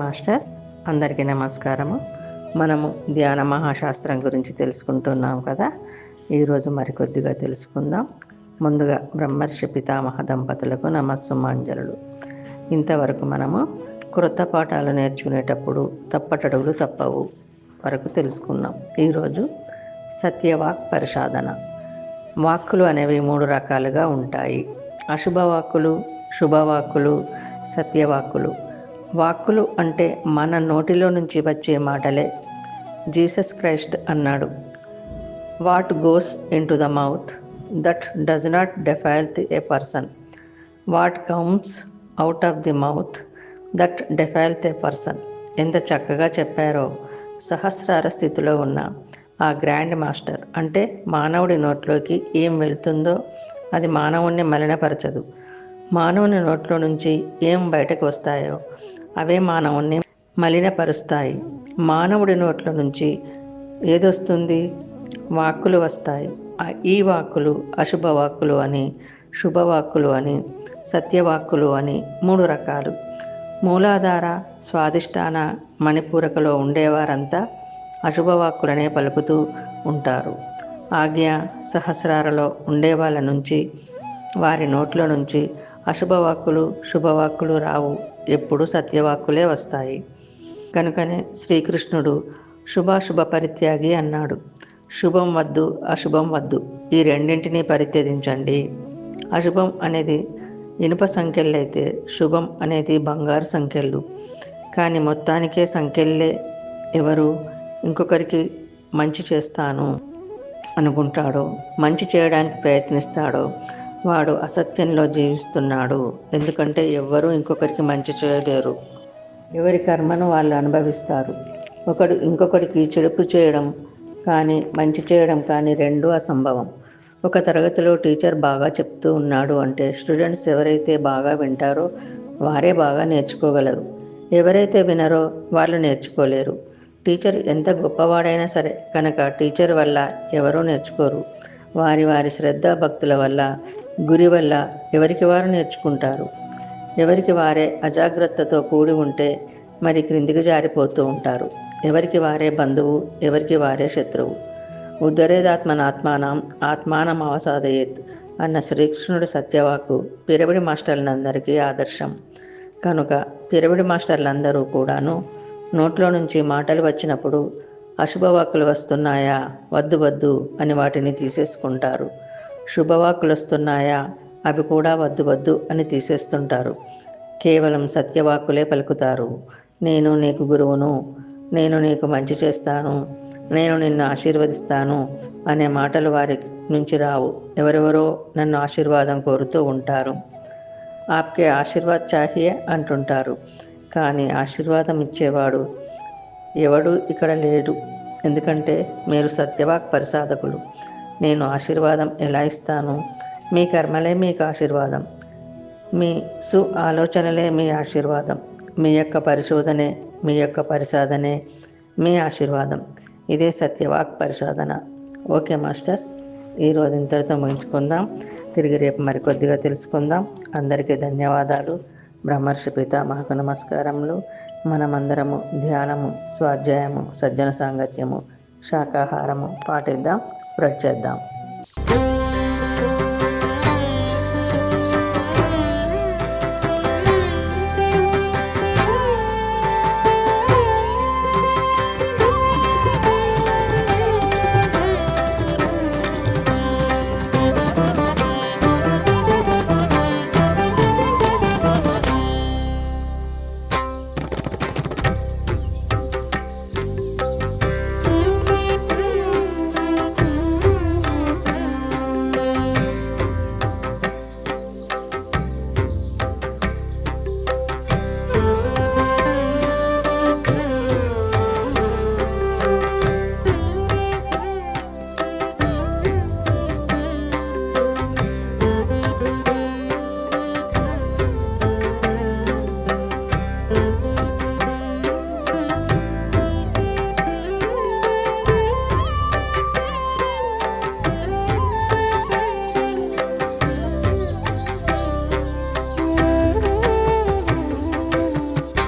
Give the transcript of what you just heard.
Masters, అందరికీ నమస్కారము. మనము ధ్యాన మహాశాస్త్రం గురించి తెలుసుకుంటున్నాం కదా. ఈరోజు మరికొద్దిగా తెలుసుకుందాం. ముందుగా బ్రహ్మర్షి పితామహ దంపతులకు నమస్సుమాంజలులు. ఇంతవరకు మనము క్రొత్త పాఠాలు నేర్చుకునేటప్పుడు తప్పటడుగులు తప్పవు వరకు తెలుసుకున్నాం. ఈరోజు సత్యవాక్ పరిశోధన. వాక్కులు అనేవి 3 రకాలుగా ఉంటాయి: అశుభవాక్కులు, శుభవాక్కులు, సత్యవాక్కులు. వాక్కులు అంటే మన నోటిలో నుంచి వచ్చే మాటలే. జీసస్ క్రైస్ట్ అన్నాడు, what goes into the mouth that does not defile a person, what comes out of the mouth that defile a person. ఎంత చక్కగా చెప్పారో. సహస్రార స్థితిలో ఉన్న ఆ గ్రాండ్ మాస్టర్ అంటే మానవుడి నోట్లోకి ఏం వెళ్తుందో అది మానవుణ్ణి మలినపరచదు. మానవుని నోట్లో నుంచి ఏం బయటకు వస్తాయో అవే మానవుణ్ణి మలినపరుస్తాయి. మానవుడి నోట్ల నుంచి ఏదొస్తుంది? వాక్కులు వస్తాయి. ఈ వాక్కులు అశుభవాక్కులు అని, శుభవాక్కులు అని, సత్యవాక్కులు అని 3 రకాలు. మూలాధార, స్వాదిష్టాన, మణిపూరకలో ఉండేవారంతా అశుభవాక్కులనే పలుకుతూ ఉంటారు. ఆజ్ఞ, సహస్రారలో ఉండేవాళ్ళ నుంచి, వారి నోట్ల నుంచి అశుభవాక్కులు, శుభవాక్కులు రావు. ఎప్పుడు సత్యవాక్కులే వస్తాయి. కనుకనే శ్రీకృష్ణుడు శుభాశుభ పరిత్యాగి అన్నాడు. శుభం వద్దు, అశుభం వద్దు, ఈ రెండింటినీ పరిత్యజించండి. అశుభం అనేది ఇనుప సంఖ్యలైతే శుభం అనేది బంగారు సంఖ్యలు. కానీ మొత్తానికే సంఖ్యలే. ఎవరు ఇంకొకరికి మంచి చేస్తాను అనుకుంటాడో, మంచి చేయడానికి ప్రయత్నిస్తాడో వాడు అసత్యంలో జీవిస్తున్నాడు. ఎందుకంటే ఎవ్వరూ ఇంకొకరికి మంచి చేయలేరు. ఎవరి కర్మను వాళ్ళు అనుభవిస్తారు. ఒకడు ఇంకొకరికి చెడుపు చేయడం కానీ మంచి చేయడం కానీ రెండూ అసంభవం. ఒక తరగతిలో టీచర్ బాగా చెప్తూ ఉన్నాడు అంటే స్టూడెంట్స్ ఎవరైతే బాగా వింటారో వారే బాగా నేర్చుకోగలరు. ఎవరైతే వినరో వాళ్ళు నేర్చుకోలేరు. టీచర్ ఎంత గొప్పవాడైనా సరే కనుక టీచర్ వల్ల ఎవరూ నేర్చుకోరు. వారి వారి శ్రద్ధ భక్తుల వల్ల, గురి వల్ల ఎవరికి వారు నేర్చుకుంటారు. ఎవరికి వారే అజాగ్రత్తతో కూడి ఉంటే మరి క్రిందికి జారిపోతూ ఉంటారు. ఎవరికి వారే బంధువు, ఎవరికి వారే శత్రువు. ఉద్ధరేదాత్మనాత్మానం ఆత్మానం అవసాదయేత్ అన్న శ్రీకృష్ణుడి సత్యవాకు పిరమిడ్ మాస్టర్లందరికీ ఆదర్శం. కనుక పిరమిడ్ మాస్టర్లందరూ కూడాను నోట్లో నుంచి మాటలు వచ్చినప్పుడు అశుభవాక్కులు వస్తున్నాయా, వద్దు వద్దు అని వాటిని తీసేసుకుంటారు. శుభవాక్కులు వస్తున్నాయా, అవి కూడా వద్దు వద్దు అని తీసేస్తుంటారు. కేవలం సత్యవాక్కులే పలుకుతారు. నేను నీకు గురువును, నేను నీకు మంచి చేస్తాను, నేను నిన్ను ఆశీర్వదిస్తాను అనే మాటలు వారి నుంచి రావు. ఎవరెవరో నన్ను ఆశీర్వాదం కోరుతూ ఉంటారు. ఆప్కే ఆశీర్వాద్ చాహియే అంటుంటారు. కానీ ఆశీర్వాదం ఇచ్చేవాడు ఎవడు ఇక్కడ లేడు. ఎందుకంటే మీరు సత్యవాక్ పరిసాధకులు. నేను ఆశీర్వాదం ఎలా ఇస్తాను? మీ కర్మలే మీకు ఆశీర్వాదం, మీ ఆలోచనలే మీ ఆశీర్వాదం, మీ యొక్క పరిశోధనే, మీ యొక్క పరిసాధనే మీ ఆశీర్వాదం. ఇదే సత్యవాక్ పరిశోధన. ఓకే మాస్టర్స్, ఈరోజు ఇంతటితో ముగించుకుందాం. తిరిగి రేపు మరికొద్దిగా తెలుసుకుందాం. అందరికీ ధన్యవాదాలు. బ్రహ్మర్షి పితామహకు నమస్కారములు. మనమందరము ధ్యానము, స్వాధ్యాయము, సజ్జన సాంగత్యము, శాకాహారము పాటిద్దాం, స్ప్రెడ్ చేద్దాం.